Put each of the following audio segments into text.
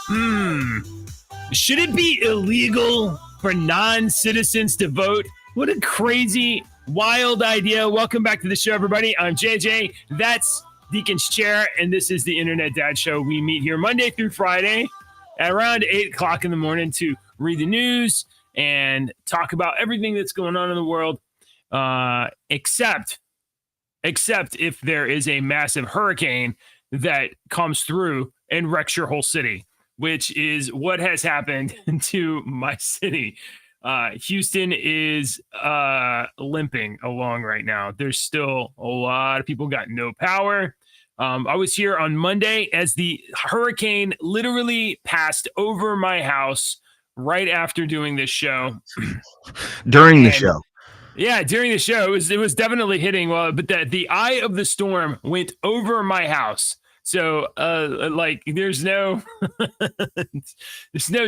Should it be illegal for non-citizens to vote? What a crazy, wild idea. Welcome back to the show, everybody. I'm JJ. That's Deacon's Chair, and this is the Internet Dad Show. We meet here Monday through Friday at around 8 o'clock in the morning to read the news and talk about everything that's going on in the world, except if there is a massive hurricane that comes through and wrecks your whole city, which is what has happened to my city. Houston is limping along right now. There's still a lot of people got no power. I was here on Monday as the hurricane literally passed over my house right after doing this show. During the show. Yeah, during the show, it was definitely hitting. Well, but the eye of the storm went over my house. So, there's no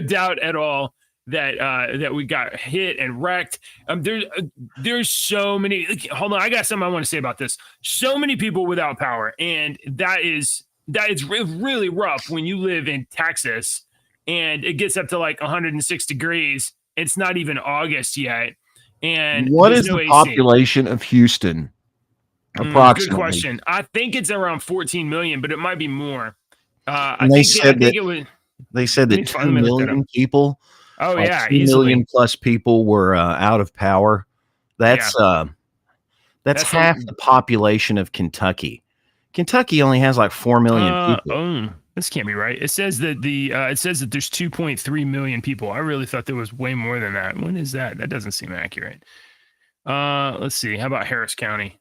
doubt at all that we got hit and wrecked. There's so many. Hold on, I got something I want to say about this. So many people without power, and that is really rough when you live in Texas and it gets up to like 106 degrees. It's not even August yet. And what is the population of Houston? Approximately. Good question. I think it's around 14 million, but it might be more. They said that 2 million people. Oh yeah, 2 million plus people were out of power. That's half the population of Kentucky. Kentucky only has like 4 million people. This can't be right. It says that there's 2.3 million people. I really thought there was way more than that. When is that? That doesn't seem accurate. Let's see. How about Harris County?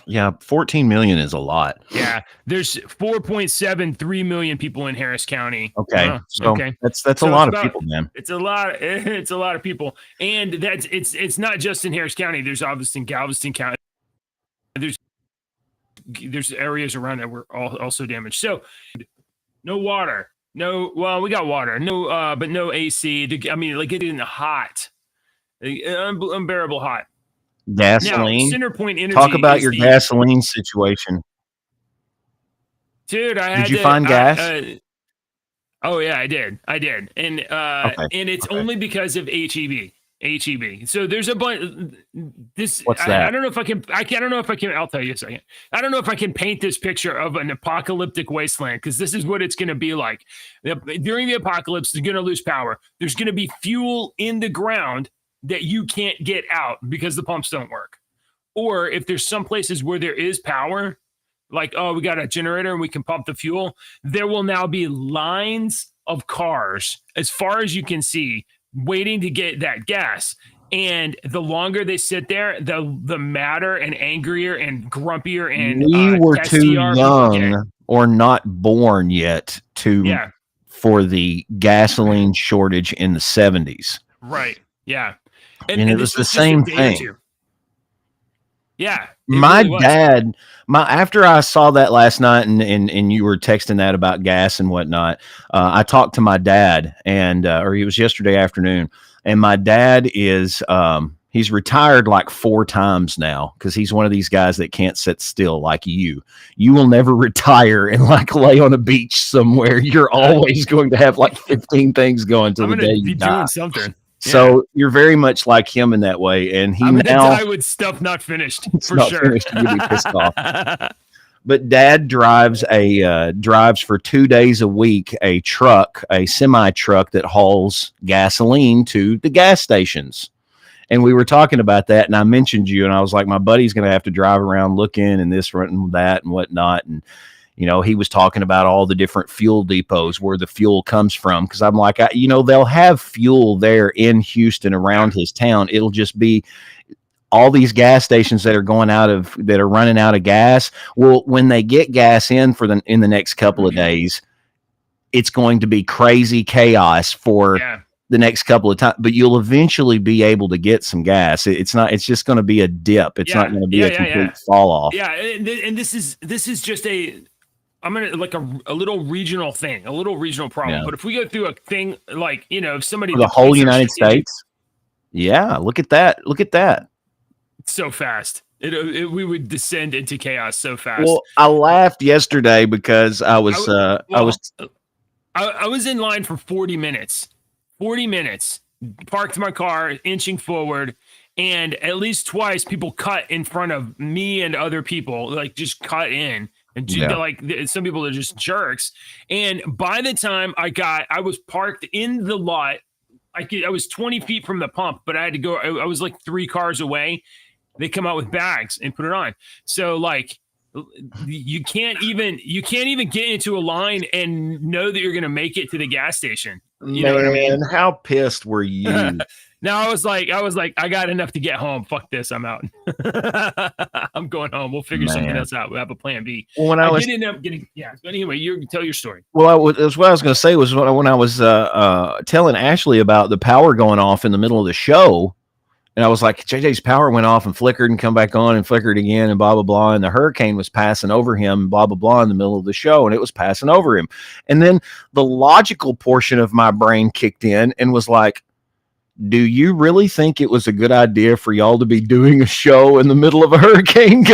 Yeah, 14 million is a lot. Yeah, there's 4.73 million people in Harris County. Okay, that's a lot of people, man. It's a lot. It's a lot of people, and it's not just in Harris County. There's obviously in Galveston County. There's areas around that were also damaged. So, no water. We got water. But no AC. I mean, like, getting hot, unbearable hot. Gasoline. Now, Centerpoint Energy. Talk about your gasoline situation, dude. Did you find gas? Oh yeah, I did, and it's only because of HEB. So there's a bunch. What's that? I don't know if I can. I don't know if I can. I'll tell you a second. I don't know if I can paint this picture of an apocalyptic wasteland, because this is what it's going to be like during the apocalypse. They're going to lose power. There's going to be fuel in the ground that you can't get out because the pumps don't work. Or if there's some places where there is power, like, oh, we got a generator and we can pump the fuel, there will now be lines of cars as far as you can see waiting to get that gas. And the longer they sit there, the madder and angrier and grumpier and we were too young or not born yet for the gasoline shortage in the 70s. Right. Yeah. And it was the same thing. Yeah. My dad, after I saw that last night and you were texting that about gas and whatnot, I talked to my dad or it was yesterday afternoon, and my dad is, he's retired like 4 times now because he's one of these guys that can't sit still like you. You will never retire and like lay on a beach somewhere. You're always going to have like 15 things going till the day you die. Doing something. So you're very much like him in that way, and I'm gonna die with stuff not finished for sure. Finished, you'll be pissed off. But Dad drives for 2 days a week a semi truck that hauls gasoline to the gas stations. And we were talking about that, and I mentioned you, and I was like, my buddy's going to have to drive around looking and this and that and whatnot, and he was talking about all the different fuel depots where the fuel comes from. Cause I'm like, they'll have fuel there in Houston around his town. It'll just be all these gas stations that are running out of gas. Well, when they get gas in the next couple of days, it's going to be crazy chaos for the next couple of times, but you'll eventually be able to get some gas. It's just going to be a dip. It's not going to be a complete fall off. Yeah. And this is just I'm going to like a little regional thing, a little regional problem. Yeah. But if we go through a thing like, if somebody, the whole United States. Yeah. Look at that. It's so fast. We would descend into chaos so fast. Well, I laughed yesterday because I was I was in line for 40 minutes. 40 minutes. Parked my car, inching forward, and at least twice people cut in front of me and other people, like just cut in. And like some people are just jerks. And by the time I was parked in the lot. I was 20 feet from the pump, but I had to go. I was like 3 cars away. They come out with bags and put it on. So like, you can't even get into a line and know that you're going to make it to the gas station. You know what I mean? How pissed were you? No, I was like, I got enough to get home. Fuck this. I'm out. I'm going home. We'll figure something else out. We'll have a plan B. Well, when I did end up getting, but anyway, you tell your story. Well, that's what I was going to say was when I was telling Ashley about the power going off in the middle of the show. And I was like, JJ's power went off and flickered and come back on and flickered again and blah, blah, blah. And the hurricane was passing over him, blah, blah, blah, in the middle of the show. And it was passing over him. And then the logical portion of my brain kicked in and was like, do you really think it was a good idea for y'all to be doing a show in the middle of a hurricane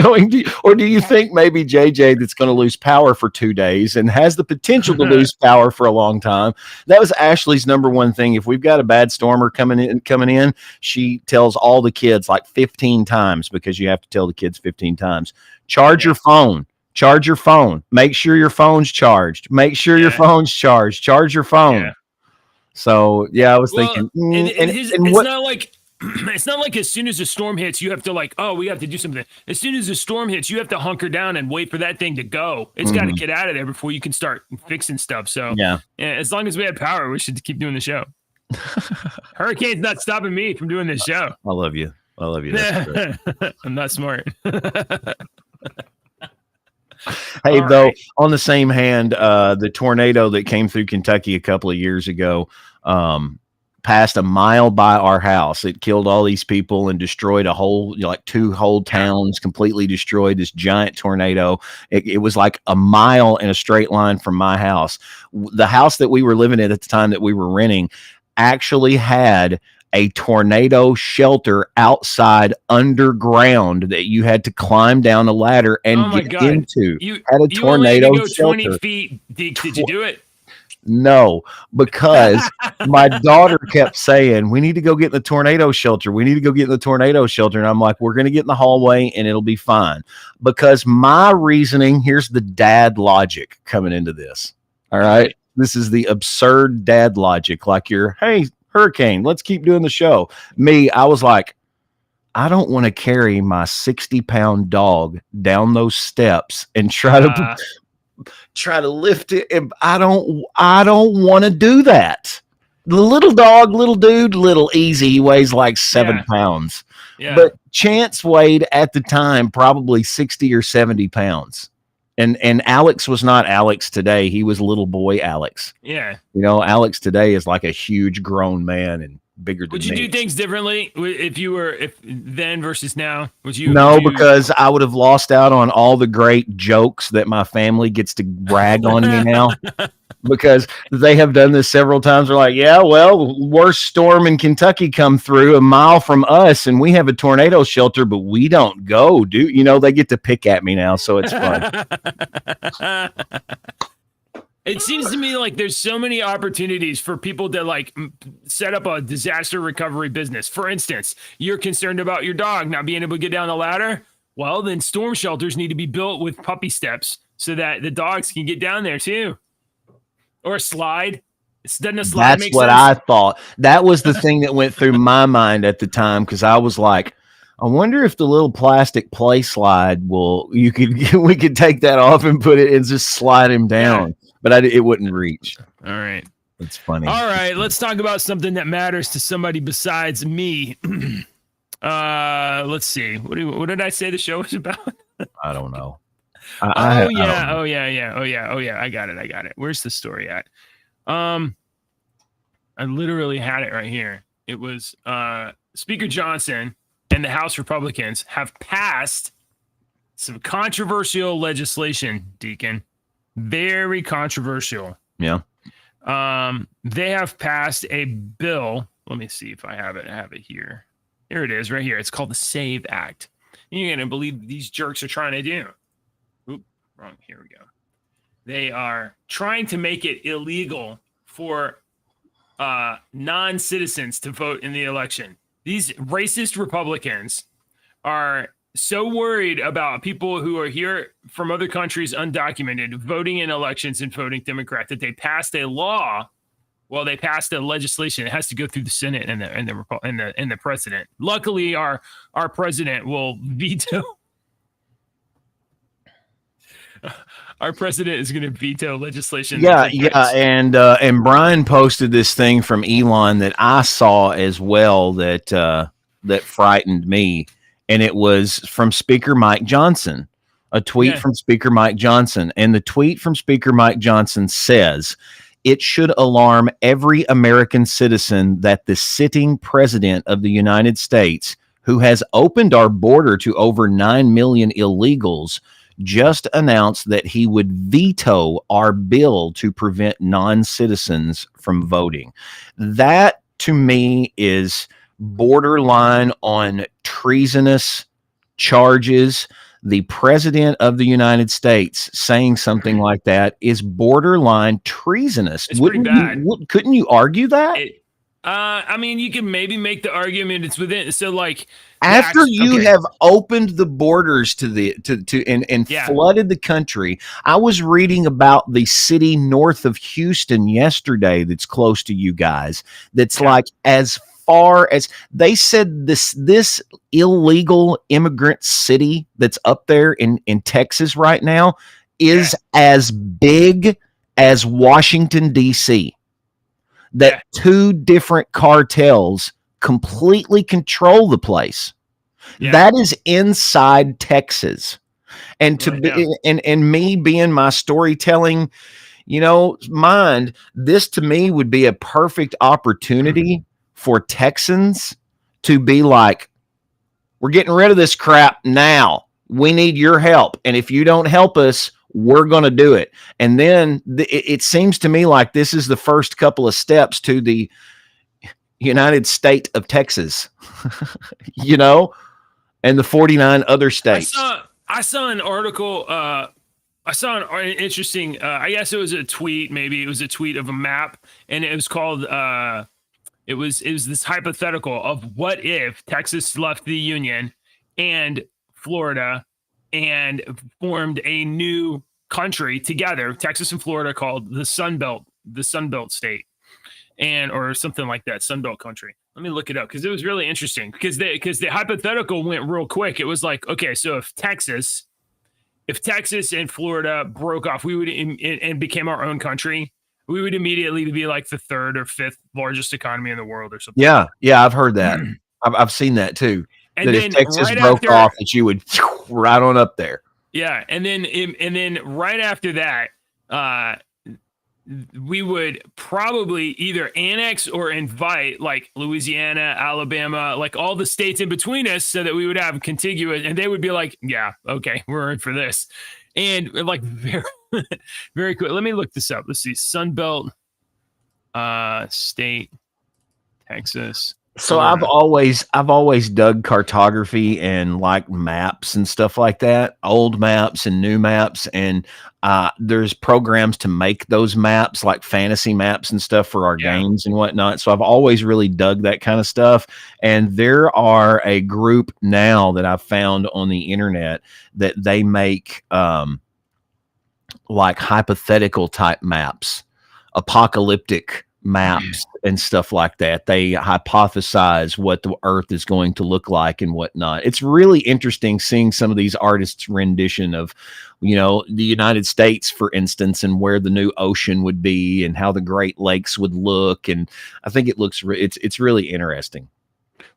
or do you think maybe JJ that's going to lose power for 2 days and has the potential to lose power for a long time? That was Ashley's number one thing. If we've got a bad stormer coming in, she tells all the kids like 15 times, because you have to tell the kids 15 times, charge your phone. Charge your phone. Make sure your phone's charged. Make sure your phone's charged. Charge your phone. Yeah. So I was thinking, it's not like it's not like as soon as the storm hits, you have to like, oh, we have to do something. As soon as the storm hits, you have to hunker down and wait for that thing to go. It's got to get out of there before you can start fixing stuff. So as long as we had power, we should keep doing the show. Hurricane's not stopping me from doing this show. I love you. I'm not smart. Hey, all though, right. On the same hand, the tornado that came through Kentucky a couple of years ago passed a mile by our house. It killed all these people and destroyed a whole, 2 whole towns, completely destroyed this giant tornado. It was like a mile in a straight line from my house. The house that we were living in at the time that we were renting actually had a tornado shelter outside underground that you had to climb down a ladder and get into. You had a tornado shelter. 20 feet. Did you do it? No, because my daughter kept saying, we need to go get in the tornado shelter. We need to go get in the tornado shelter. And I'm like, we're going to get in the hallway and it'll be fine. Because my reasoning, here's the dad logic coming into this. All right. This is the absurd dad logic. Like hey, hurricane, let's keep doing the show. Me, I was like, I don't want to carry my 60-pound dog down those steps and try to lift it. I don't want to do that. The little dog, little dude, little easy. He weighs like 7 pounds. Yeah. But Chance weighed at the time probably 60 or 70 pounds. And Alex was not Alex today. He was little boy Alex. Yeah. Alex today is like a huge grown man and bigger than me. Would you do things differently if then versus now? Because I would have lost out on all the great jokes that my family gets to brag on me now. Because they have done this several times. They're like, yeah, well, worst storm in Kentucky come through a mile from us, and we have a tornado shelter, but we don't go. They get to pick at me now, so it's fun. It seems to me like there's so many opportunities for people to like set up a disaster recovery business. For instance, you're concerned about your dog not being able to get down the ladder. Well, then storm shelters need to be built with puppy steps so that the dogs can get down there too. Or a slide. Doesn't a slide make sense? That's what I thought. That was the thing that went through my mind at the time, because I was like, I wonder if the little plastic play slide we could take that off and put it and just slide him down. Yeah. But it wouldn't reach. All right. It's funny. All right. Let's talk about something that matters to somebody besides me. Let's see. What did I say the show was about? I don't know. Oh yeah. I got it. Where's the story at? I literally had it right here. It was Speaker Johnson and the House Republicans have passed some controversial legislation, Deacon. Very controversial. Yeah. They have passed a bill. Let me see if I have it. I have it here. Here it is right here. It's called the SAVE Act. You're going to believe these jerks are trying to do. Oop, wrong. Here we go. They are trying to make it illegal for non-citizens to vote in the election. These racist Republicans are so worried about people who are here from other countries undocumented voting in elections and voting Democrat that they passed a law. Well, they passed a legislation. It has to go through the Senate and the president. Luckily, our president will veto. Our president is going to veto legislation. Yeah, and Brian posted this thing from Elon that I saw as well that frightened me, and it was from Speaker Mike Johnson, a tweet from Speaker Mike Johnson, and the tweet from Speaker Mike Johnson says, "It should alarm every American citizen that the sitting president of the United States, who has opened our border to over 9 million illegals, just announced that he would veto our bill to prevent non-citizens from voting." That, to me, is borderline on treasonous charges. The president of the United States saying something like that is borderline treasonous. It's pretty bad. Couldn't you argue that? I mean, you can maybe make the argument it's within. So, like, after you have opened the borders and flooded the country, I was reading about the city north of Houston yesterday that's close to you guys. That's like as far as they said this illegal immigrant city that's up there in Texas right now is as big as Washington, D.C. That two different cartels completely control the place. That is inside Texas. And and me being my storytelling, mind, this to me would be a perfect opportunity for Texans to be like, we're getting rid of this crap now. We need your help. And if you don't help us, we're going to do it. And then it seems to me like this is the first couple of steps to the United State of Texas, and the 49 other states. I saw an article. I saw an interesting, I guess it was a tweet. Maybe it was a tweet of a map, and it was called, it was this hypothetical of what if Texas left the Union and Florida and formed a new country together, Texas and Florida, called the Sun Belt state, or something like that, Sun Belt country. Let me look it up because it was really interesting because the hypothetical went real quick. It was like, okay, so if Texas and Florida broke off, we would and became our own country, we would immediately be like the third or fifth largest economy in the world or something. Yeah, I've heard that. I've seen that too. And that then if Texas right broke off, that you would right on up there. Yeah, and then right after that, we would probably either annex or invite like Louisiana, Alabama, like all the states in between us, so that we would have contiguous, and they would be like, yeah, okay, we're in for this, and like very, very cool. Let me look this up. Let's see, Sun Belt, state, Texas. So I've always dug cartography and like maps and stuff like that, old maps and new maps. And there's programs to make those maps, like fantasy maps and stuff for our games and whatnot. So I've always really dug that kind of stuff. And there are a group now that I've found on the internet that they make like hypothetical type maps, apocalyptic maps and stuff like that. They hypothesize what the earth is going to look like and whatnot. It's really interesting seeing some of these artists' rendition of, the United States, for instance, and where the new ocean would be and how the Great Lakes would look. And I think it looks, it's really interesting.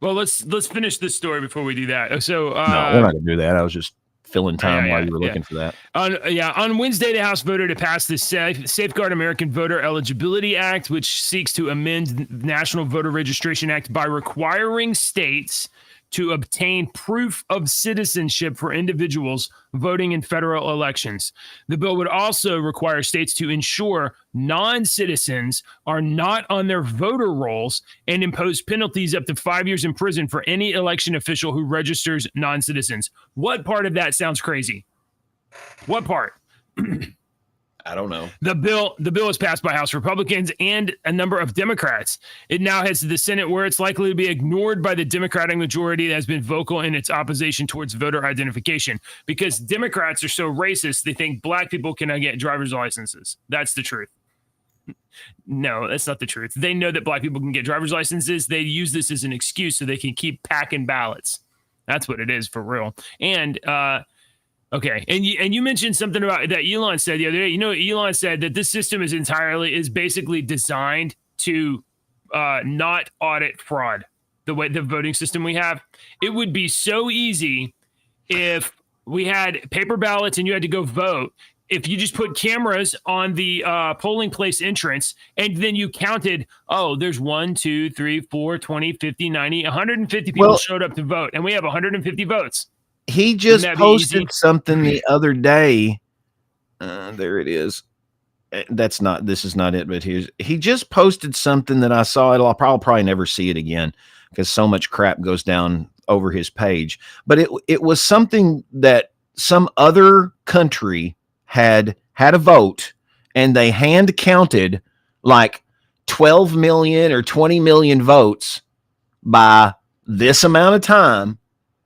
Well, let's finish this story before we do that. So, no, we're not gonna do that. I was just filling time while you were looking for that. On Wednesday, the House voted to pass the Safeguard American Voter Eligibility Act, which seeks to amend the National Voter Registration Act by requiring states to obtain proof of citizenship for individuals voting in federal elections. The bill would also require states to ensure non-citizens are not on their voter rolls and impose penalties up to 5 years in prison for any election official who registers non-citizens. What part of that sounds crazy? What part? I don't know. The bill was passed by House Republicans and a number of Democrats. It now heads to the Senate, where it's likely to be ignored by the Democratic majority that has been vocal in its opposition towards voter identification. Because Democrats are so racist, they think black people cannot get driver's licenses. That's the truth. No, that's not the truth. They know that black people can get driver's licenses. They use this as an excuse so they can keep packing ballots. That's what it is for real. And okay, and you mentioned something about that Elon said the other day. You know, Elon said that this system is basically designed to not audit fraud. The way the voting system we have, it would be so easy if we had paper ballots and you had to go vote. If you just put cameras on the polling place entrance and then you counted, oh, there's 1, 2, 3, 4, 20, 50, 90, 150 people showed up to vote, and we have 150 votes. He just posted something the other day. There it is. This is not it, but he just posted something that I saw. I'll probably never see it again because so much crap goes down over his page. But it was something that some other country had a vote, and they hand counted like 12 million or 20 million votes by this amount of time.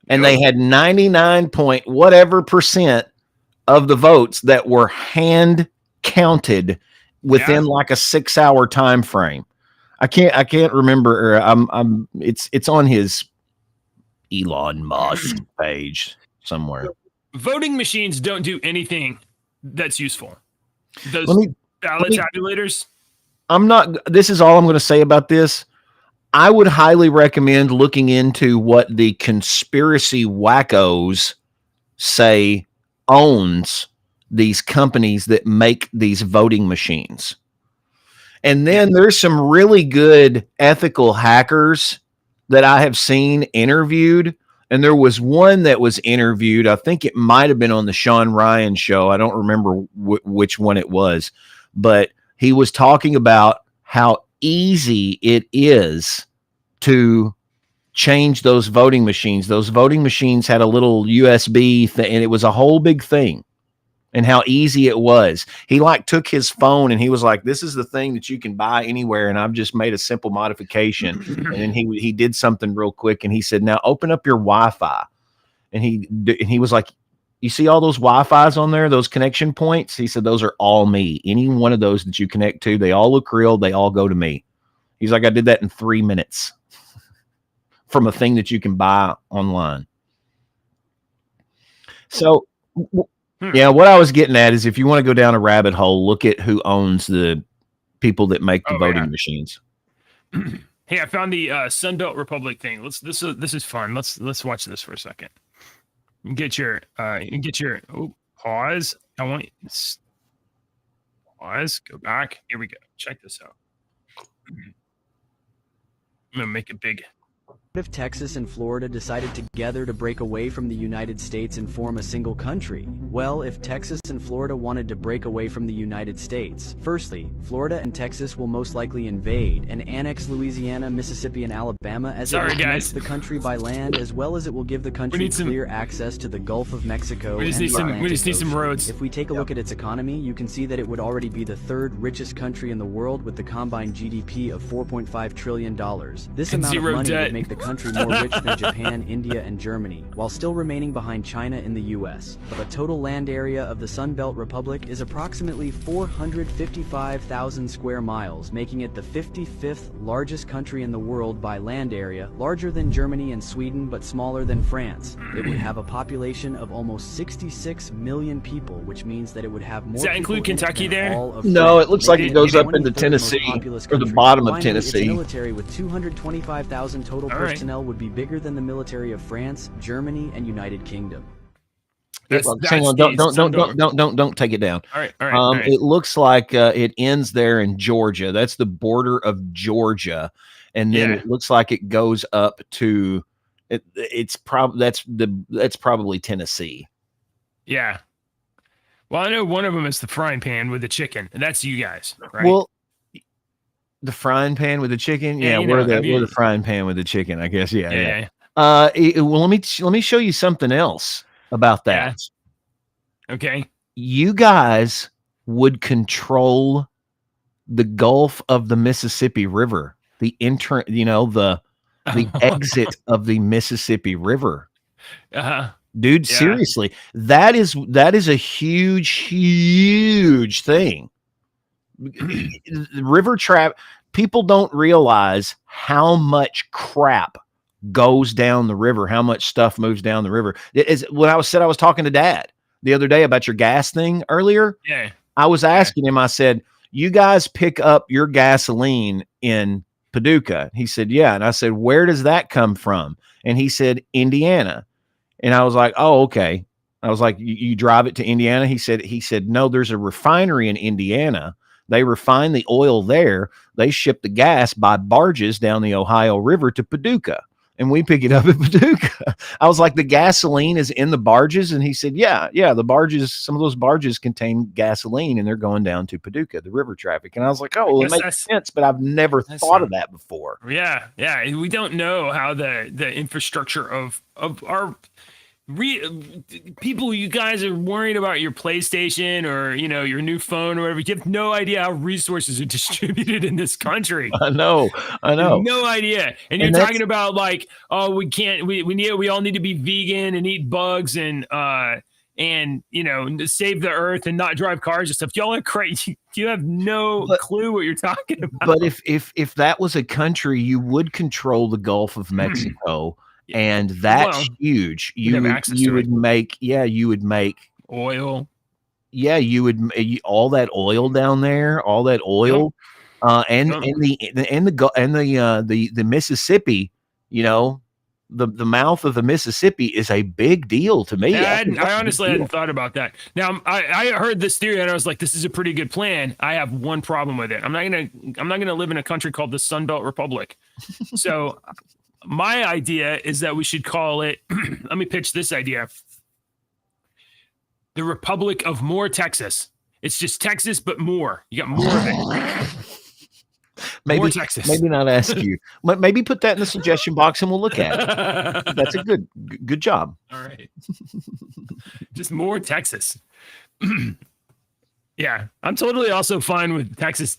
And they had 99 point whatever percent of the votes that were hand counted within like a 6-hour time frame. I can't remember. It's on his Elon Musk page somewhere. Voting machines don't do anything that's useful. Those ballot tabulators. This is all I'm going to say about this. I would highly recommend looking into what the conspiracy wackos say owns these companies that make these voting machines. And then there's some really good ethical hackers that I have seen interviewed. And there was one that was interviewed. I think it might have been on the Sean Ryan show. I don't remember which one it was, but he was talking about how easy it is to change those voting machines. Those voting machines had a little USB thing, and it was a whole big thing, and how easy it was. He took his phone and he was like, this is the thing that you can buy anywhere. And I've just made a simple modification. And then he did something real quick. And he said, now open up your Wi-Fi. And he was like, you see all those Wi-Fis on there, those connection points? He said, those are all me. Any one of those that you connect to, they all look real. They all go to me. He's like, I did that in 3 minutes from a thing that you can buy online. So, yeah, what I was getting at is if you want to go down a rabbit hole, look at who owns the people that make the voting machines. Hey, I found the Sunbelt Republic thing. This is fun. Let's watch this for a second. Get your pause. I want you to pause. Go back. Here we go. Check this out. I'm gonna make it big. What if Texas and Florida decided together to break away from the United States and form a single country? Well, if Texas and Florida wanted to break away from the United States, firstly, Florida and Texas will most likely invade and annex Louisiana, Mississippi, and Alabama, as it will connect the country by land, as well as it will give the country clear access to the Gulf of Mexico and the Atlantic Ocean. Some roads. If we take a look at its economy, you can see that it would already be the third richest country in the world with the combined GDP of $4.5 trillion. This amount of money would make the country more rich than Japan, India, and Germany, while still remaining behind China in the U.S. The total land area of the Sunbelt Republic is approximately 455,000 square miles, making it the 55th largest country in the world by land area, larger than Germany and Sweden, but smaller than France. It would have a population of almost 66 million people, which means that it would have more. Does that include Kentucky there? No, it looks like it goes up into Tennessee, or the bottom of Tennessee. Military with 225,000 total personnel would be bigger than the military of France, Germany, and United Kingdom. Don't take it down. All right. It looks like it ends there in Georgia. That's the border of Georgia, and then it looks like it goes up to that's probably Tennessee. Yeah. Well, I know one of them is the frying pan with the chicken, and that's you guys, right? Well, the frying pan with the chicken. Yeah, we're the frying pan with the chicken, I guess. Yeah. Well, let me show you something else about that. Yeah. Okay. You guys would control the Gulf of the Mississippi River, the exit of the Mississippi River. Dude, Yeah. seriously, that is a huge thing. River trap. People don't realize how much crap goes down the river, how much stuff moves down the river. Is when I was talking to Dad the other day about your gas thing earlier. Yeah. I was asking him, I said, you guys pick up your gasoline in Paducah? He said, yeah. And I said, where does that come from? And he said, Indiana. And I was like, oh, okay. I was like, you drive it to Indiana? He said, no, there's a refinery in Indiana. They refine the oil there. They ship the gas by barges down the Ohio River to Paducah, and we pick it up at Paducah. I was like, the gasoline is in the barges? And he said, yeah, the barges, some of those barges contain gasoline, and they're going down to Paducah, the river traffic. And I was like, oh, well, it makes sense, but I've never thought of that before. Yeah. We don't know how the infrastructure of our people, you guys are worried about your PlayStation or your new phone or whatever. You have no idea how resources are distributed in this country. I know. No idea. And you're talking about like, oh, we all need to be vegan and eat bugs and save the earth and not drive cars and stuff. Y'all are crazy. You have no clue what you're talking about. But if that was a country, you would control the Gulf of Mexico. And that's huge. You would make oil. Yeah, you would all that oil down there, all that oil, and the Mississippi. The mouth of the Mississippi is a big deal to me. I honestly hadn't thought about that. Now I heard this theory and I was like, this is a pretty good plan. I have one problem with it. I'm not gonna live in a country called the Sun Belt Republic. So. My idea is that we should call it, let me pitch this idea. The Republic of More Texas. It's just Texas, but more. You got more of it. More Texas. Maybe not ask you. Maybe put that in the suggestion box and we'll look at it. That's a good job. All right. Just more Texas. Yeah. I'm totally also fine with Texas.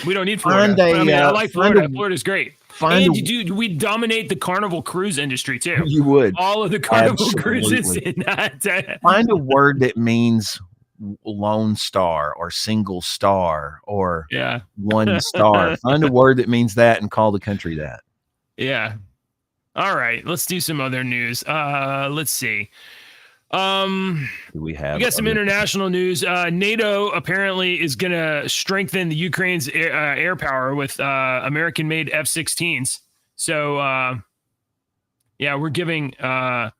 We don't need Florida. I like Florida. Florida's great. We dominate the Carnival cruise industry too. You would. All of the Carnival cruises in that. Find a word that means lone star or single star or one star. Find a word that means that and call the country that. Yeah. All right. Let's do some other news. Let's see. We got some international news. NATO apparently is going to strengthen the Ukraine's air power with American-made F-16s. So, we're giving. I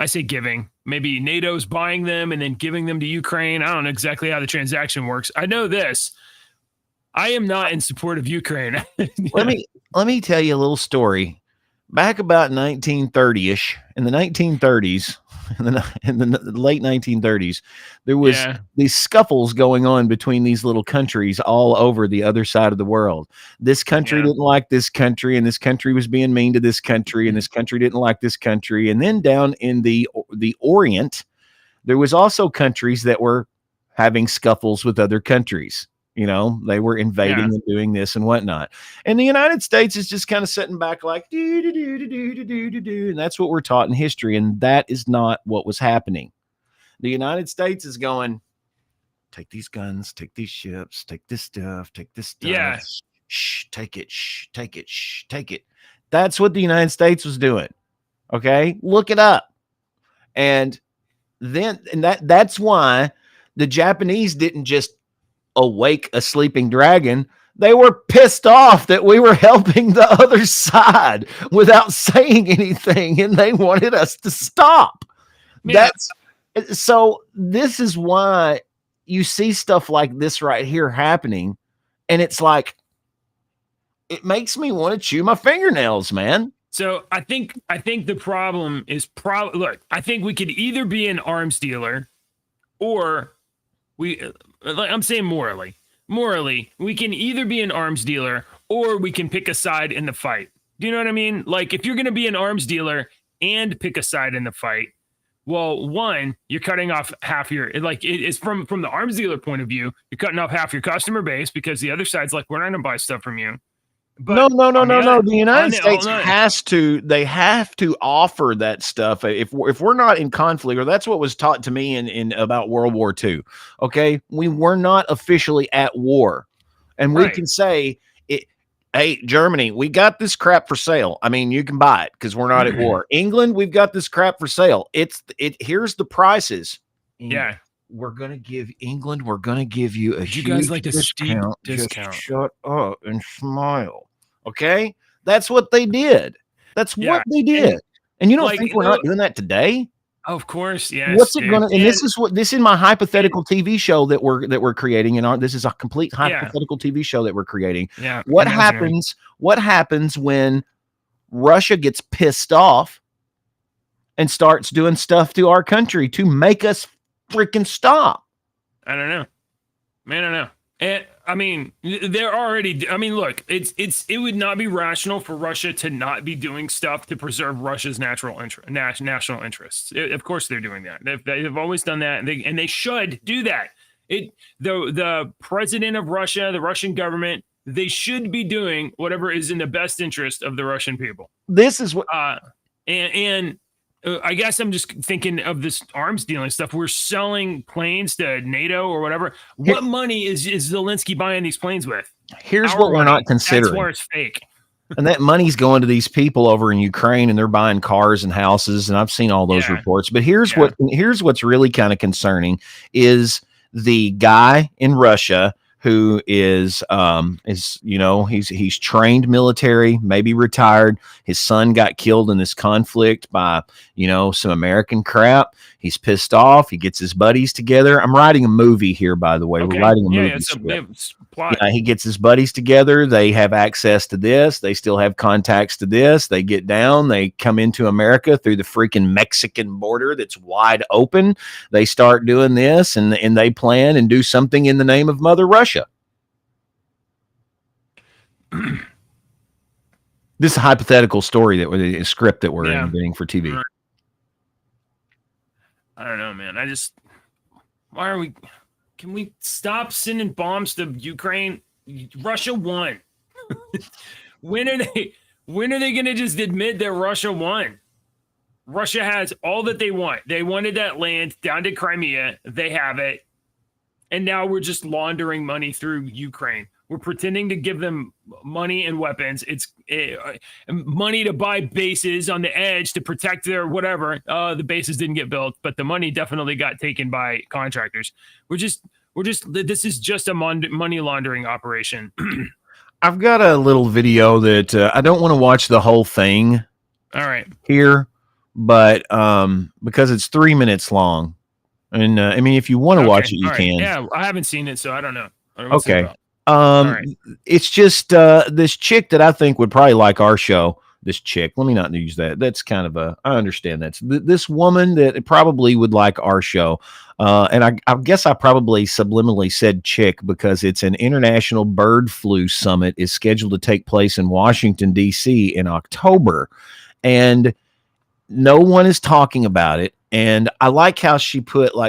say giving. Maybe NATO's buying them and then giving them to Ukraine. I don't know exactly how the transaction works. I know this. I am not in support of Ukraine. Let me tell you a little story. Back about 1930-ish, in the 1930s. In the late 1930s, there was these scuffles going on between these little countries all over the other side of the world. This country didn't like this country, and this country was being mean to this country, and this country didn't like this country. And then down in the Orient, there was also countries that were having scuffles with other countries. They were invading and doing this and whatnot. And the United States is just kind of sitting back like, and that's what we're taught in history. And that is not what was happening. The United States is going, take these guns, take these ships, take this stuff, take this stuff. Yeah. Shh, take it. Shh, take it. Shh, take it. That's what the United States was doing. Okay. Look it up. And that's why the Japanese didn't just awake a sleeping dragon. They were pissed off that we were helping the other side without saying anything, and they wanted us to stop. So this is why you see stuff like this right here happening, and it's like, it makes me want to chew my fingernails, man. So I think the problem is look, I think we could either be an arms dealer or I'm saying morally, we can either be an arms dealer or we can pick a side in the fight. Do you know what I mean? Like, if you're going to be an arms dealer and pick a side in the fight, Well, one, you're cutting off half your, it's from the arms dealer point of view, you're cutting off half your customer base because the other side's like, we're not going to buy stuff from you. But no. The United States they have to offer that stuff. If we're not in conflict, or that's what was taught to me in about World War II. Okay. We were not officially at war. And we can say, hey, Germany, we got this crap for sale. I mean, you can buy it because we're not at war. England, we've got this crap for sale. Here's the prices. Yeah. We're going to give England, we're going to give you a huge guys like a discount. discount. Just shut up and smile. Okay? That's what they did. That's what they did. And you don't think we're not doing that today? Of course, yes. What's it going to? And this is my hypothetical TV show that we're creating, and this is a complete hypothetical TV show that we're creating. Yeah. What happens? What happens when Russia gets pissed off and starts doing stuff to our country to make us freaking stop? I don't know. Man, I don't know. And I mean, they're already. I mean, look, it would not be rational for Russia to not be doing stuff to preserve Russia's national interests. Of course, they're doing that. They've always done that, and they should do that. The president of Russia, the Russian government, they should be doing whatever is in the best interest of the Russian people. This is what, I guess I'm just thinking of this arms dealing stuff. We're selling planes to NATO or whatever. What money is Zelensky buying these planes with? Here's what we're not considering. That's where it's fake. And that money's going to these people over in Ukraine, and they're buying cars and houses. And I've seen all those reports. But here's what's really kind of concerning is the guy in Russia who is he's trained military, maybe retired. His son got killed in this conflict by, some American crap. He's pissed off. He gets his buddies together. I'm writing a movie here, by the way. Okay. We're writing a movie. He gets his buddies together. They have access to this. They still have contacts to this. They get down. They come into America through the freaking Mexican border that's wide open. They start doing this, and they plan and do something in the name of Mother Russia. This is a hypothetical story a script that we're inventing for TV. I don't know, man. Can we stop sending bombs to Ukraine? Russia won. When are they going to just admit that Russia won? Russia has all that they want. They wanted that land down to Crimea. They have it. And now we're just laundering money through Ukraine. We're pretending to give them money and weapons. It's money to buy bases on the edge to protect their whatever. The bases didn't get built, but the money definitely got taken by contractors. This is just a money laundering operation. I've got a little video that I don't want to watch the whole thing. All right. Here, but because it's 3 minutes long. And I mean, if you want to watch it, you can. Yeah, I haven't seen it, so I don't know. Okay. It's just this chick that I think would probably like our show. This chick, let me not use that. That's kind of I understand that's this woman that probably would like our show. And I guess I probably subliminally said chick because it's an international bird flu summit is scheduled to take place in Washington, D.C. in October. And no one is talking about it. And I like how she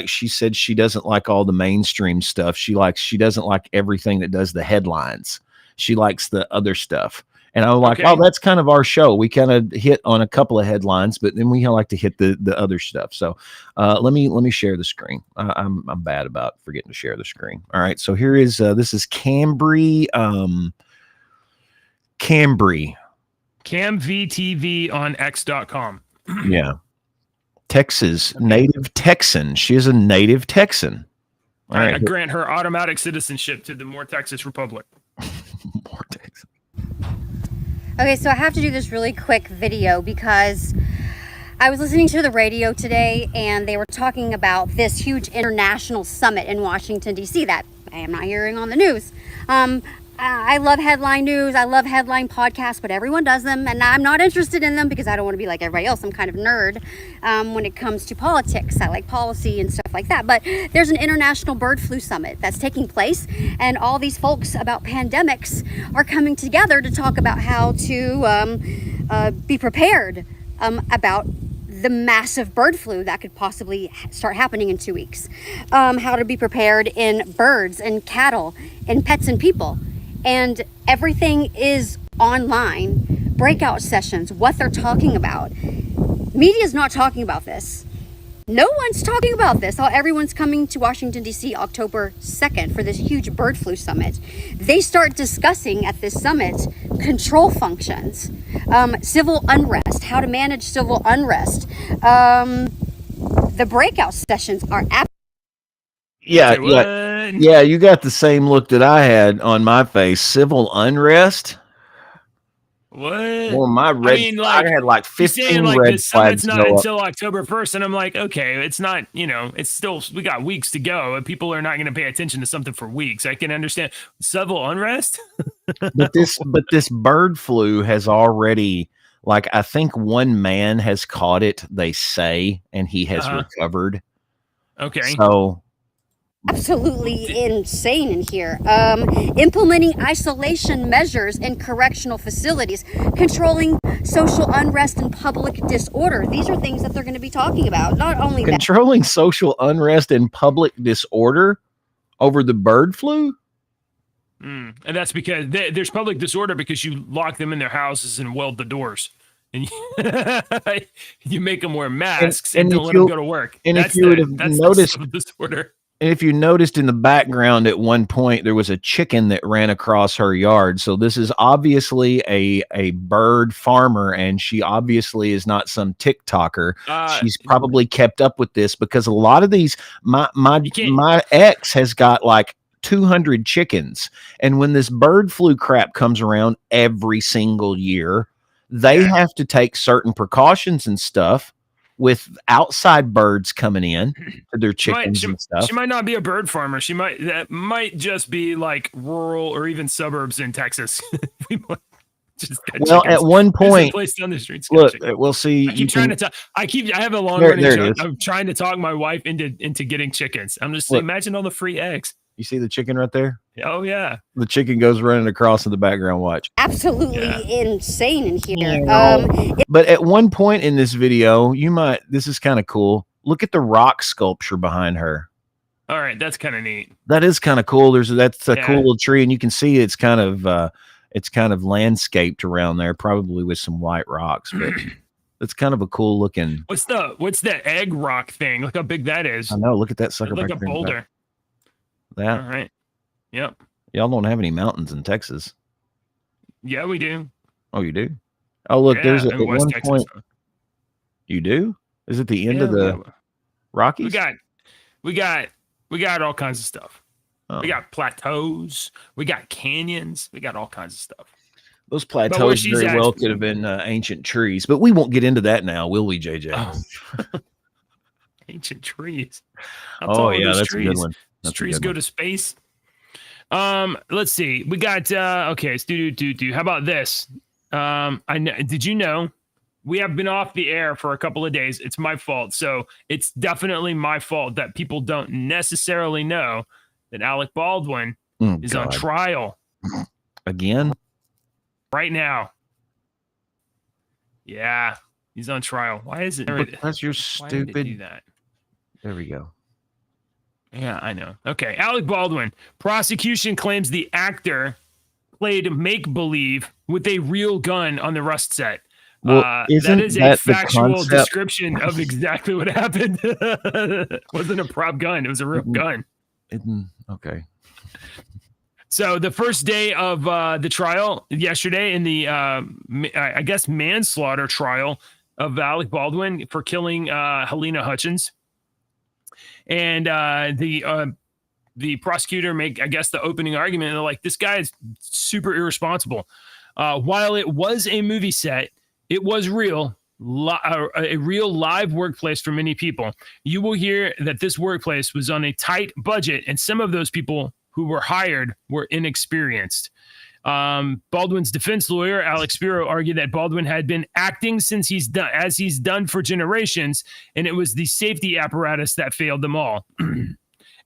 she said she doesn't like all the mainstream stuff. She doesn't like everything that does the headlines. She likes the other stuff. And I'm like, oh, that's kind of our show. We kind of hit on a couple of headlines, but then we like to hit the other stuff. So let me share the screen. I'm bad about forgetting to share the screen. All right. So here is this is Cambry. CamVTV on X.com. Yeah. Texas, native Texan. She is a native Texan. All right. I grant her automatic citizenship to the More Texas Republic. More Texas. Okay, so I have to do this really quick video because I was listening to the radio today and they were talking about this huge international summit in Washington, D.C. that I am not hearing on the news. I love headline news. I love headline podcasts, but everyone does them, and I'm not interested in them because I don't want to be like everybody else. I'm kind of nerd when it comes to politics. I like policy and stuff like that. But there's an international bird flu summit that's taking place, and all these folks about pandemics are coming together to talk about how to be prepared about the massive bird flu that could possibly start happening in 2 weeks, how to be prepared in birds and cattle and pets and people. And everything is online, breakout sessions, what they're talking about. Media's not talking about this. No one's talking about this. Everyone's coming to Washington, D.C. October 2nd for this huge bird flu summit. They start discussing at this summit control functions, civil unrest, how to manage civil unrest. The breakout sessions are Yeah, you got the same look that I had on my face. Civil unrest. What? Well, I had like 15 like red the summit's flags not go up. until October 1st, and I'm like, okay, it's not, it's still, we got weeks to go, and people are not going to pay attention to something for weeks. I can understand civil unrest. but this bird flu has already, like, I think one man has caught it, they say, and he has recovered. Okay. So absolutely insane in here. Implementing isolation measures in correctional facilities, controlling social unrest and public disorder. These are things that they're going to be talking about. Not only controlling social unrest and public disorder over the bird flu. And that's because there's public disorder because you lock them in their houses and weld the doors. And you make them wear masks and don't let them go to work. And that's if you would have noticed, disorder. And if you noticed in the background at one point, there was a chicken that ran across her yard. So this is obviously a bird farmer, and she obviously is not some TikToker. She's probably kept up with this because a lot of these, my ex has got like 200 chickens. And when this bird flu crap comes around every single year, they have to take certain precautions and stuff with outside birds coming in to their chickens and stuff. She might not be a bird farmer. That might just be like rural or even suburbs in Texas. At one point, place down the street. Look, we'll see. I have a long running joke. I'm trying to talk my wife into getting chickens. I'm just imagine all the free eggs. You see the chicken right there? Oh yeah. The chicken goes running across in the background. Watch. Absolutely insane in here. But at one point in this video, this is kind of cool. Look at the rock sculpture behind her. All right, that's kind of neat. That is kind of cool. That's a cool little tree, and you can see it's kind of landscaped around there, probably with some white rocks, but it's kind of a cool looking. What's the egg rock thing? Look how big that is. I know. Look at that sucker. Like a boulder. That. All right. Yep. Y'all don't have any mountains in Texas. Yeah, we do. Oh, you do? Oh, look, there's at one point. You do? Is it the end of the Rockies? We got all kinds of stuff. Oh. We got plateaus. We got canyons. We got all kinds of stuff. Those plateaus very well could have been ancient trees, but we won't get into that now, will we, JJ? Oh. Ancient trees. Oh, yeah, that's trees? a good one. Those trees go to space. Let's see. We got okay. How about this? Did you know we have been off the air for a couple of days? It's my fault. So it's definitely my fault that people don't necessarily know that Alec Baldwin is on trial again right now. Yeah, he's on trial. Why is it? That's your stupid. Why did it do that? There we go. Yeah, I know. Okay, Alec Baldwin. Prosecution claims the actor played make-believe with a real gun on the Rust set. Well, that is a factual description of exactly what happened. It wasn't a prop gun. It was a real gun. Okay. So the first day of the trial yesterday in the, I guess, manslaughter trial of Alec Baldwin for killing Helena Hutchins. And the prosecutor I guess, the opening argument. They're like, this guy is super irresponsible. While it was a movie set, it was real, a real live workplace for many people. You will hear that this workplace was on a tight budget, and some of those people who were hired were inexperienced. Baldwin's defense lawyer, Alex Spiro, argued that Baldwin had been acting since he's done for generations, and it was the safety apparatus that failed them all.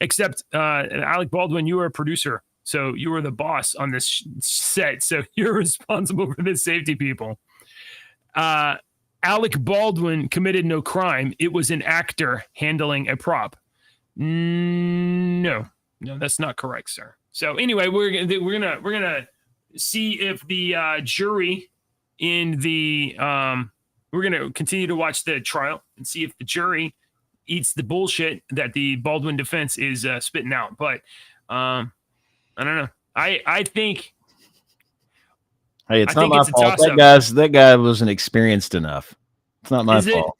Except Alec Baldwin, you were a producer, so you were the boss on this set, so you're responsible for the safety people. Alec Baldwin committed no crime. It was an actor handling a prop. No, that's not correct, sir. So anyway, we're gonna see if the jury in the we're gonna continue to watch the trial and see if the jury eats the bullshit that the Baldwin defense is spitting out. But I don't know. I think. Hey, it's not my fault. That guy wasn't experienced enough. It's not my fault.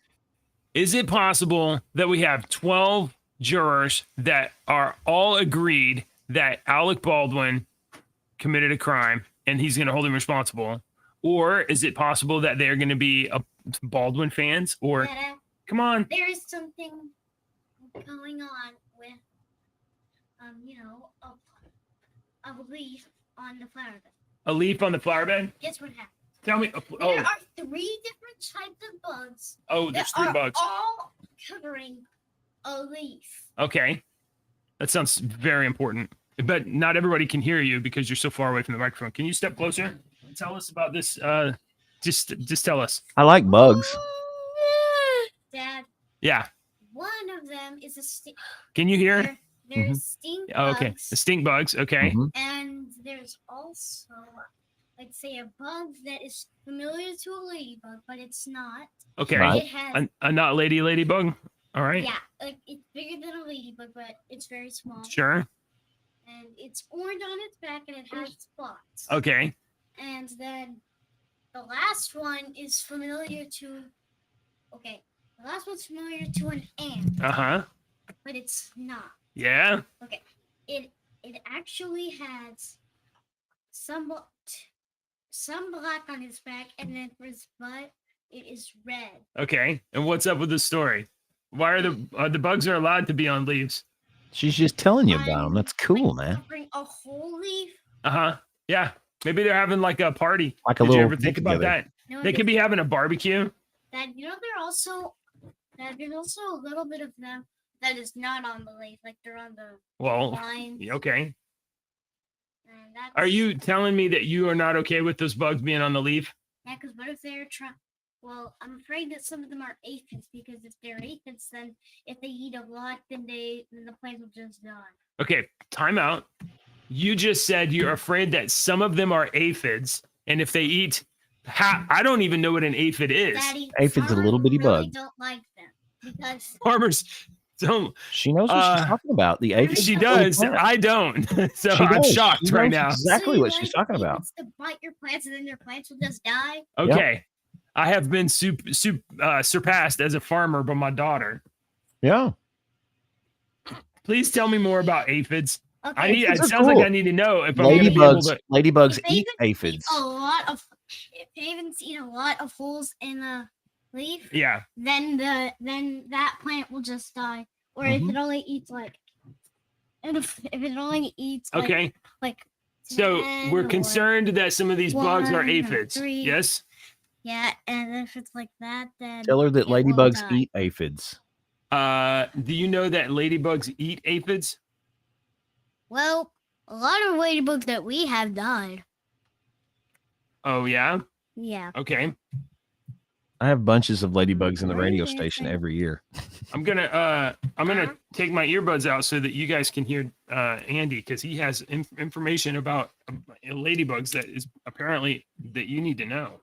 Is it possible that we have 12 jurors that are all agreed that Alec Baldwin committed a crime and he's going to hold him responsible? Or is it possible that they're going to be Baldwin fans? Or come on, there is something going on with, a leaf on the flower bed. A leaf on the flower bed? Guess what happened? Tell me. There are 3 different types of bugs. Oh, there's 3 bugs. All covering a leaf. Okay. That sounds very important. But not everybody can hear you because you're so far away from the microphone. Can you step closer and tell us about this? Just tell us. I like bugs. Dad. Yeah. One of them is a stink. Can you hear? There's stink bugs. Oh, okay. The stink bugs. Okay. And there's also, let's say, a bug that is familiar to a ladybug, but it's not. Okay. It has a not ladybug. All right. Yeah, like it's bigger than a ladybug, but it's very small. Sure. And it's orange on its back, and it has spots. Okay. And then the last one is familiar to. Okay, the last one's familiar to an ant. But it's not. Yeah. Okay. It actually has some black on his back, and then for his butt, it is red. Okay. And what's up with the story? Why are the bugs are allowed to be on leaves? She's just telling you about them. That's cool, man. Covering a whole leaf. Yeah. Maybe they're having like a party. Like a Did little. you ever think about that? No, They could be having a barbecue. That there's also a little bit of them that is not on the leaf, like they're on the vines. Okay. Are you telling me that you are not okay with those bugs being on the leaf? Yeah, because what if they're Well, I'm afraid that some of them are aphids, because if they're aphids, then if they eat a lot, then the plants will just die. Okay, time out. You just said you're afraid that some of them are aphids, and if they eat, I don't even know what an aphid is. Daddy, Aphid's a little bitty bug. Don't like them because farmers don't. She knows what she's talking about. The aphids. She does. I don't. So I'm shocked right now. Exactly what she's talking about. To bite your plants, and then your plants will just die. Okay. Yep. I have been surpassed as a farmer by my daughter. Yeah. Please tell me more about aphids. Okay. It sounds like I need to know if ladybugs eat aphids. If aphids eat a lot of holes in the leaf, yeah, then that plant will just die. Or if it only eats if it only eats so we're concerned that some of these bugs are aphids. Yes. Yeah, and if it's like that, then tell her that ladybugs eat aphids. Do you know that ladybugs eat aphids? Well, a lot of ladybugs that we have died. Oh yeah? Yeah. Okay. I have bunches of ladybugs in the radio station every year. I'm gonna take my earbuds out so that you guys can hear Andy, because he has information about ladybugs that is apparently that you need to know.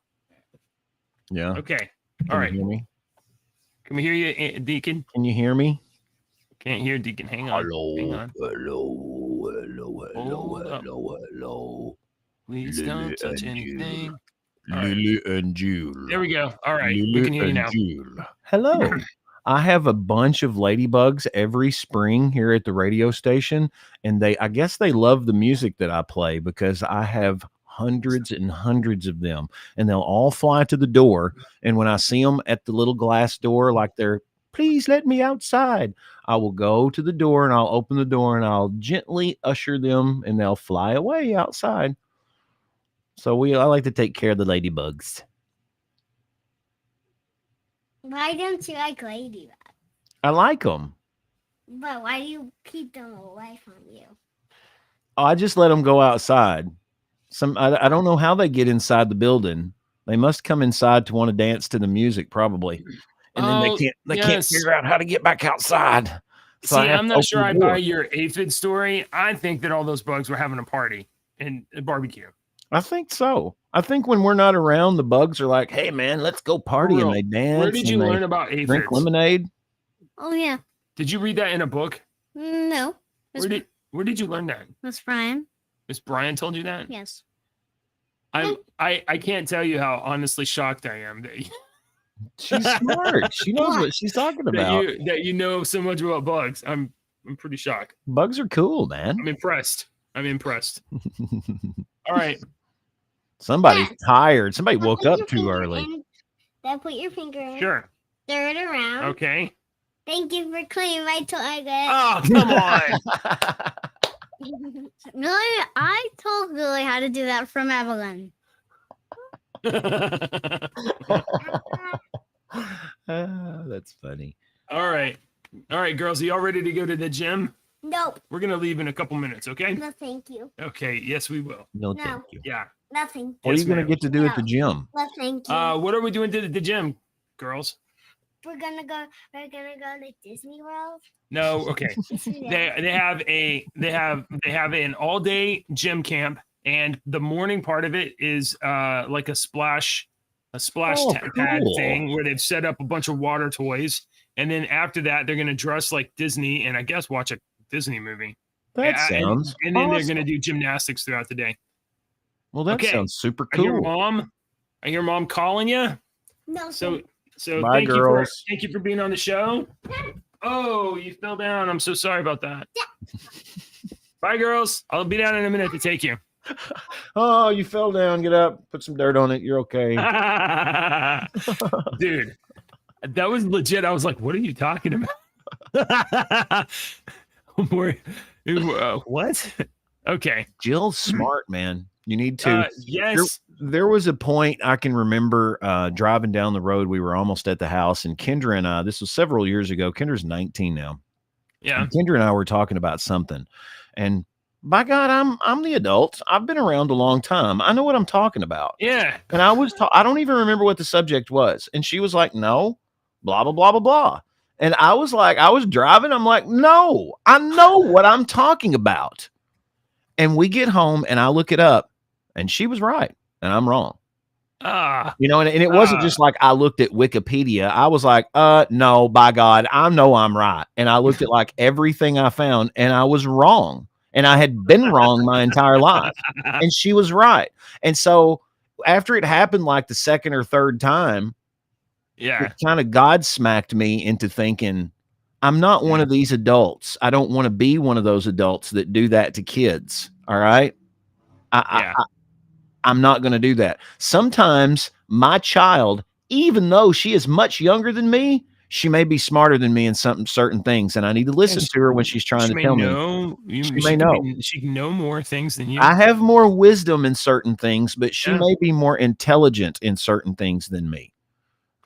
Yeah. Okay. All right. Can you hear me? Can we hear you, Deacon? Can you hear me? Can't hear Deacon. Hang on. Hello. Hello. Please don't touch anything. Lily and Jule. There we go. All right. We can hear you now. Hello. I have a bunch of ladybugs every spring here at the radio station, and I guess they love the music that I play because I have hundreds and hundreds of them, and they'll all fly to the door. And when I see them at the little glass door, like they're, please let me outside, I will go to the door and I'll open the door and I'll gently usher them, and they'll fly away outside. So I like to take care of the ladybugs. Why don't you like ladybugs? I like them. But why do you keep them away from you? Oh, I just let them go outside. I don't know how they get inside the building, They must come inside to want to dance to the music, probably. And then they can't figure out how to get back outside. So see, I'm not sure I buy your aphid story. I think that all those bugs were having a party and a barbecue. I think so. I think when we're not around, the bugs are like, "Hey, man, let's go party," and they dance. Where did you learn about aphids? Drink lemonade. Oh yeah. Did you read that in a book? No. Where did you learn that? Miss Brian. Miss Brian told you that? Yes. I can't tell you how honestly shocked I am that she's smart. She knows what she's talking about. That you know so much about bugs. I'm pretty shocked. Bugs are cool, man. I'm impressed. All right. Somebody's tired. Somebody woke up too early. Then put your finger in. Sure. Stir it around. Okay. Thank you for cleaning my toilet. Oh, come on. Lily, I told Lily how to do that from Evelyn. That's funny. All right, girls. Are y'all ready to go to the gym? Nope. We're gonna leave in a couple minutes, okay? No, thank you. Okay. Yes, we will. No, thank you. Yeah. Nothing. What are you gonna get to do at the gym? No, thank you. What are we doing to the gym, girls? We're gonna go to Disney World. No. Okay. they have an all day gym camp, and the morning part of it is like a splash pad thing where they've set up a bunch of water toys, and then after that they're gonna dress like Disney and I guess watch a Disney movie. That sounds and then they're gonna do gymnastics throughout the day. Well, that sounds super cool. I hear mom calling you. No. So bye, girls. Thank you for being on the show. Oh, you fell down. I'm so sorry about that. Bye, girls. I'll be down in a minute to take you. Oh, you fell down. Get up. Put some dirt on it. You're okay. Dude, that was legit. I was like, what are you talking about? What? Okay. Jill's smart, man. You need to. Yes. There was a point I can remember driving down the road. We were almost at the house, and Kendra and I, this was several years ago. Kendra's 19 now. Yeah. And Kendra and I were talking about something. And by God, I'm the adult. I've been around a long time. I know what I'm talking about. Yeah. And I don't even remember what the subject was. And she was like, no, blah, blah, blah, blah, blah. And I was like, I was driving. I'm like, no, I know what I'm talking about. And we get home and I look it up and she was right and I'm wrong. You know, and it wasn't just like I looked at Wikipedia. I was like, no, by God, I know I'm right. And I looked at like everything I found and I was wrong. And I had been wrong my entire life. And she was right. And so after it happened like the second or third time, it kind of God smacked me into thinking, I'm not one of these adults. I don't want to be one of those adults that do that to kids. All right. I'm not going to do that. Sometimes my child, even though she is much younger than me, she may be smarter than me in certain things, and I need to listen to her when she's trying to tell me. She may know. She can know more things than you. I have more wisdom in certain things, but she may be more intelligent in certain things than me.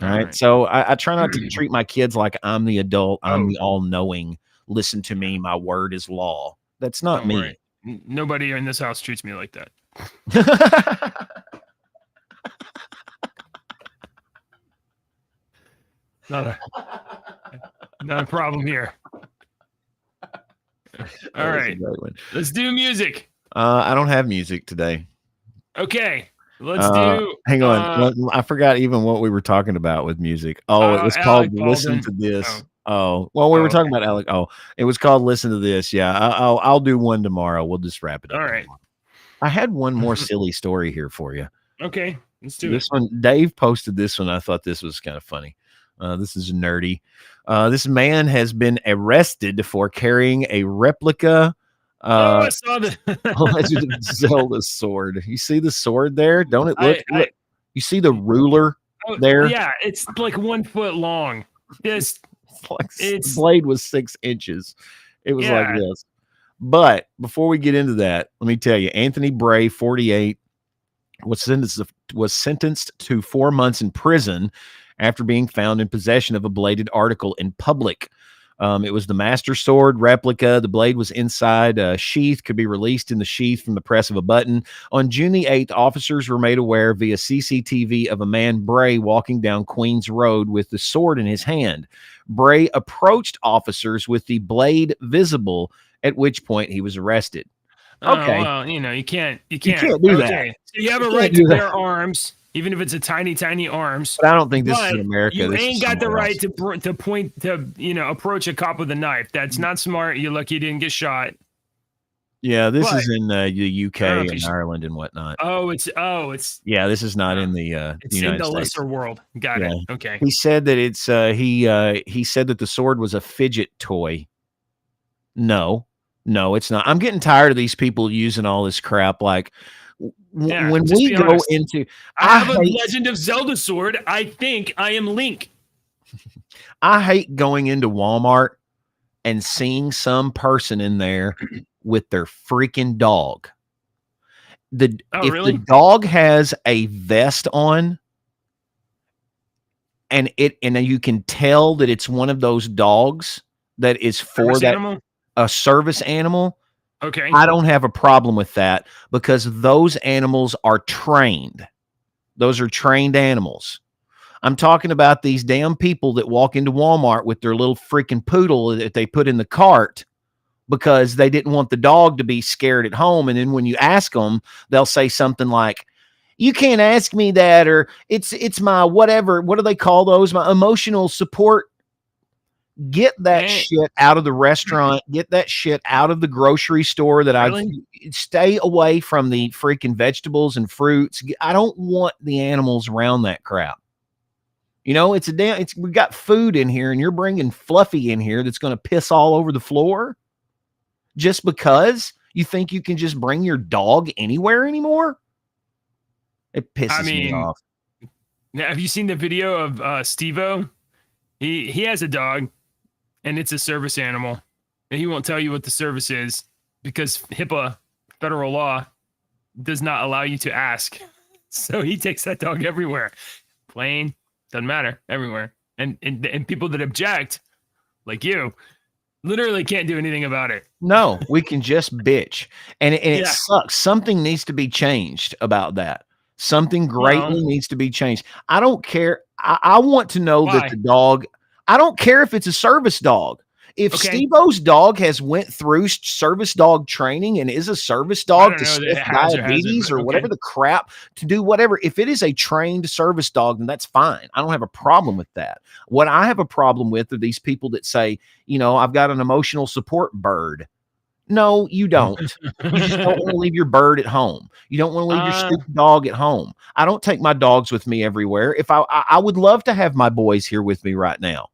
All right. So I try not to treat my kids like I'm the adult. I'm the all-knowing. Listen to me. My word is law. That's not me. Worry. Nobody in this house treats me like that. Not a problem here. All right. Let's do music. I don't have music today. Okay. Let's do. Hang on. I forgot even what we were talking about with music. Oh, it was called Listen to This. Oh, well, we were talking about Alec. Oh, it was called Listen to This. Yeah. I'll do one tomorrow. We'll just wrap it up. All right. I had one more silly story here for you. Okay. Let's do this one. Dave posted this one. I thought this was kind of funny. This is nerdy. This man has been arrested for carrying a replica I saw the Legend of Zelda sword. You see the sword there? Don't it look? Look. You see the ruler there? Yeah, it's like 1 foot long. The blade was 6 inches. It was like this. But before we get into that, let me tell you, Anthony Bray, 48, was sentenced to 4 months in prison after being found in possession of a bladed article in public. It was the Master Sword replica. The blade was inside a sheath, could be released in the sheath from the press of a button. On June the 8th, officers were made aware via CCTV of a man, Bray, walking down Queens Road with the sword in his hand. Bray approached officers with the blade visible, at which point he was arrested. Okay. Well, you can't do that. So you have a right to bear arms, even if it's a tiny arms. But I don't think this is in America. You this ain't got the right to point to approach a cop with a knife. That's not smart. You're lucky you didn't get shot. Yeah, this is in the UK and Ireland and whatnot. It's yeah. This is not in the it's United in the States. lesser world. Got it. Okay. He said that it's he said that the sword was a fidget toy. No, it's not. I'm getting tired of these people using all this crap. Like when we go into, I have a Legend of Zelda sword. I think I am Link. I hate going into Walmart and seeing some person in there with their freaking dog. If the dog has a vest on, and you can tell that it's one of those dogs that is for a service animal. Okay. I don't have a problem with that because those animals are trained. Those are trained animals. I'm talking about these damn people that walk into Walmart with their little freaking poodle that they put in the cart because they didn't want the dog to be scared at home. And then when you ask them, they'll say something like, you can't ask me that, or it's my whatever. What do they call those? My emotional support. Get that shit out of the restaurant. Get that shit out of the grocery store. Stay away from the freaking vegetables and fruits. I don't want the animals around that crap. We got food in here, and you're bringing Fluffy in here that's going to piss all over the floor just because you think you can just bring your dog anywhere anymore. It pisses me off. Have you seen the video of Steve-O? He has a dog. And it's a service animal. And he won't tell you what the service is because HIPAA, federal law, does not allow you to ask. So he takes that dog everywhere. Plane, doesn't matter, everywhere. And people that object, like you, literally can't do anything about it. No, we can just bitch. And it sucks. Something needs to be changed about that. Something greatly needs to be changed. I don't care. I want to know that the dog... I don't care if it's a service dog. If Steve-O's dog has went through service dog training and is a service dog to stiff diabetes or whatever the crap, to do whatever, if it is a trained service dog, then that's fine. I don't have a problem with that. What I have a problem with are these people that say, I've got an emotional support bird. No, you don't. You just don't want to leave your bird at home. You don't want to leave your stupid dog at home. I don't take my dogs with me everywhere. If I would love to have my boys here with me right now.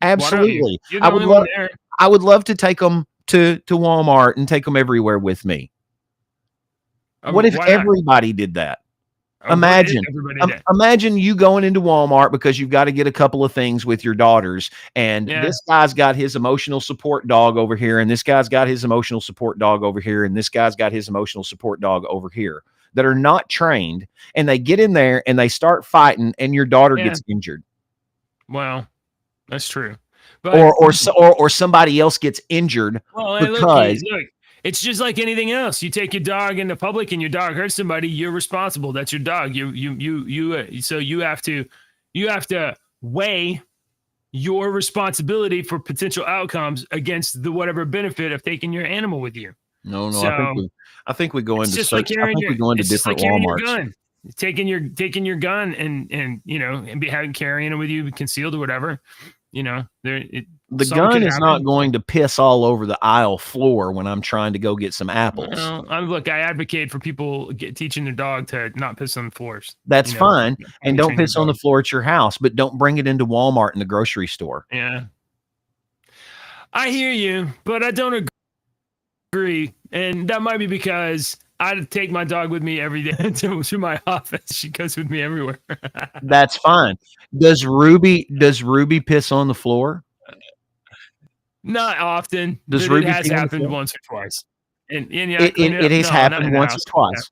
Absolutely. I would love to take them to Walmart and take them everywhere with me. What if everybody did that? Imagine you going into Walmart because you've got to get a couple of things with your daughters, and this guy's got his emotional support dog over here, and this guy's got his emotional support dog over here, and this guy's got his emotional support dog over here that are not trained, and they get in there and they start fighting, and your daughter gets injured. Well, that's true. But, or somebody else gets injured because look, it's just like anything else. You take your dog into public and your dog hurts somebody, you're responsible. That's your dog. So you have to weigh your responsibility for potential outcomes against the whatever benefit of taking your animal with you. No. So, I think we go into different Walmarts. Taking your gun and carrying it with you concealed or whatever. The gun is not going to piss all over the aisle floor when I'm trying to go get some apples. Well, I advocate for people teaching their dog to not piss on the floors. That's fine. And don't piss on the floor at your house, but don't bring it into Walmart and the grocery store. Yeah. I hear you, but I don't agree. And that might be because I take my dog with me every day to my office. She goes with me everywhere. That's fine. Does Ruby piss on the floor? Not often. Does Ruby it has happened once or twiise. It has happened once or twice.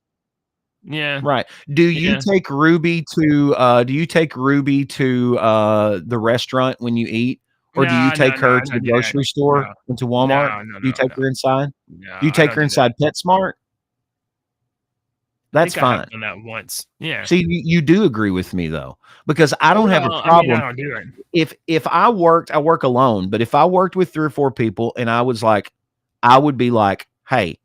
Yeah. Right. Do you take Ruby to the restaurant when you eat? Or do you take her to the grocery store, into Walmart? No, do you take her inside? No, do you take her inside PetSmart? That's fine. I've done that once. Yeah. See, you do agree with me though, because I don't have a problem. I don't do it. If I work alone, but if I worked with 3 or 4 people and I would be like, hey,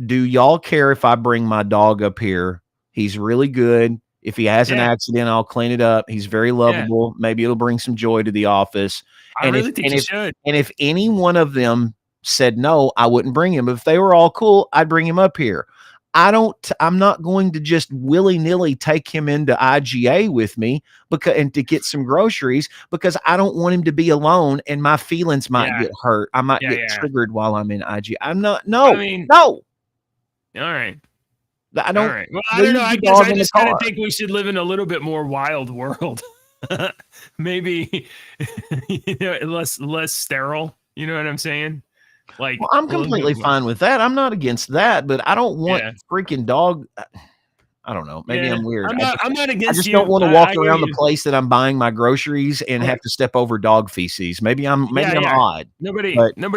do y'all care if I bring my dog up here? He's really good. If he has an accident, I'll clean it up. He's very lovable. Maybe it'll bring some joy to the office. I really think you should. And if any one of them said no, I wouldn't bring him. If they were all cool, I'd bring him up here. I'm not going to just willy-nilly take him into IGA with me and to get some groceries, because I don't want him to be alone and my feelings might get hurt. I might get triggered while I'm in IGA. No. All right. I don't. All right. Well, I don't know. I guess I just kind of think we should live in a little bit more wild world. Maybe less sterile. You know what I'm saying? Like, well, I'm completely fine with that. I'm not against that, but I don't want freaking dog. I don't know. Maybe I'm weird. I'm not against. I just don't want to walk around the place that I'm buying my groceries and have to step over dog feces. Maybe I'm odd. Nobody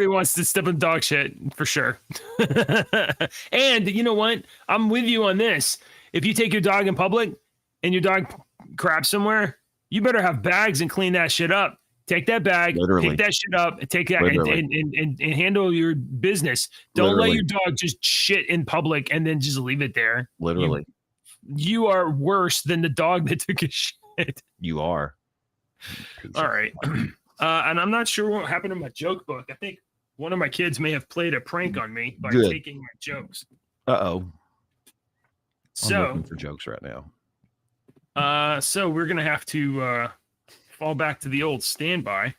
wants to step in dog shit for sure. And you know what? I'm with you on this. If you take your dog in public and your dog craps somewhere, you better have bags and clean that shit up. Take that bag, pick that shit up, and take that and handle your business. Don't let your dog just shit in public and then just leave it there. Literally. You are worse than the dog that took a shit. You are. All right. And I'm not sure what happened to my joke book. I think one of my kids may have played a prank on me by taking my jokes. Uh-oh. So I'm looking for jokes right now. So we're going to have to fall back to the old standby.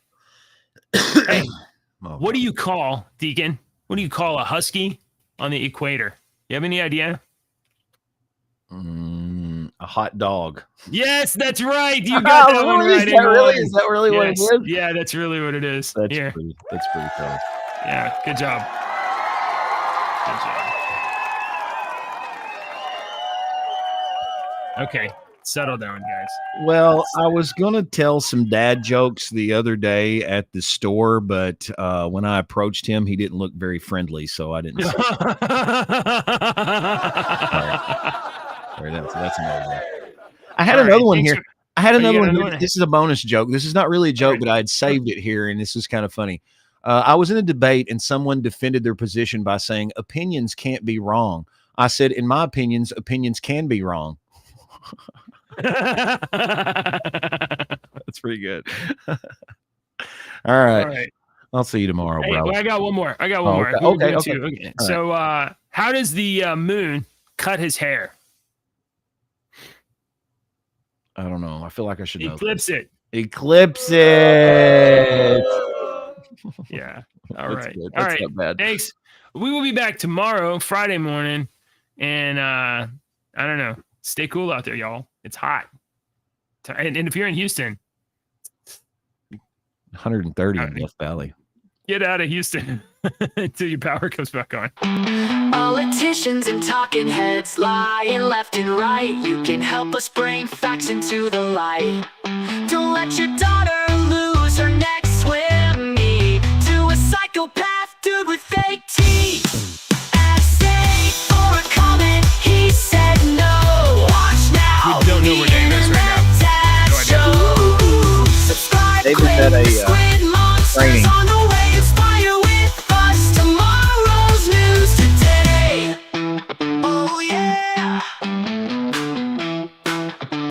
Hey, what do you call, Deacon? What do you call a husky on the equator? You have any idea? A hot dog. Yes, that's right. You got that one right. Is that really what it is? Yeah, that's really what it is. That's pretty cool. Yeah, good job. Okay, settle down, guys. Well, I was going to tell some dad jokes the other day at the store, but when I approached him, he didn't look very friendly, so I didn't. Sorry, that's another one. I had another one here. This is a bonus joke. This is not really a joke, but I had saved it here, and this is kind of funny. I was in a debate, and someone defended their position by saying, opinions can't be wrong. I said, in my opinions can be wrong. That's pretty good. All right. I'll see you tomorrow, bro. Well, I got one more. Okay. So, how does the moon cut his hair? I don't know. I feel like I should know. Eclipse it. Yeah. All right. That's not bad. Thanks. We will be back tomorrow, Friday morning, and I don't know. Stay cool out there, y'all. It's hot. And if you're in Houston, 130 in Death Valley. Get out of Houston until your power comes back on. Politicians and talking heads lying left and right. You can help us bring facts into the light. Don't let your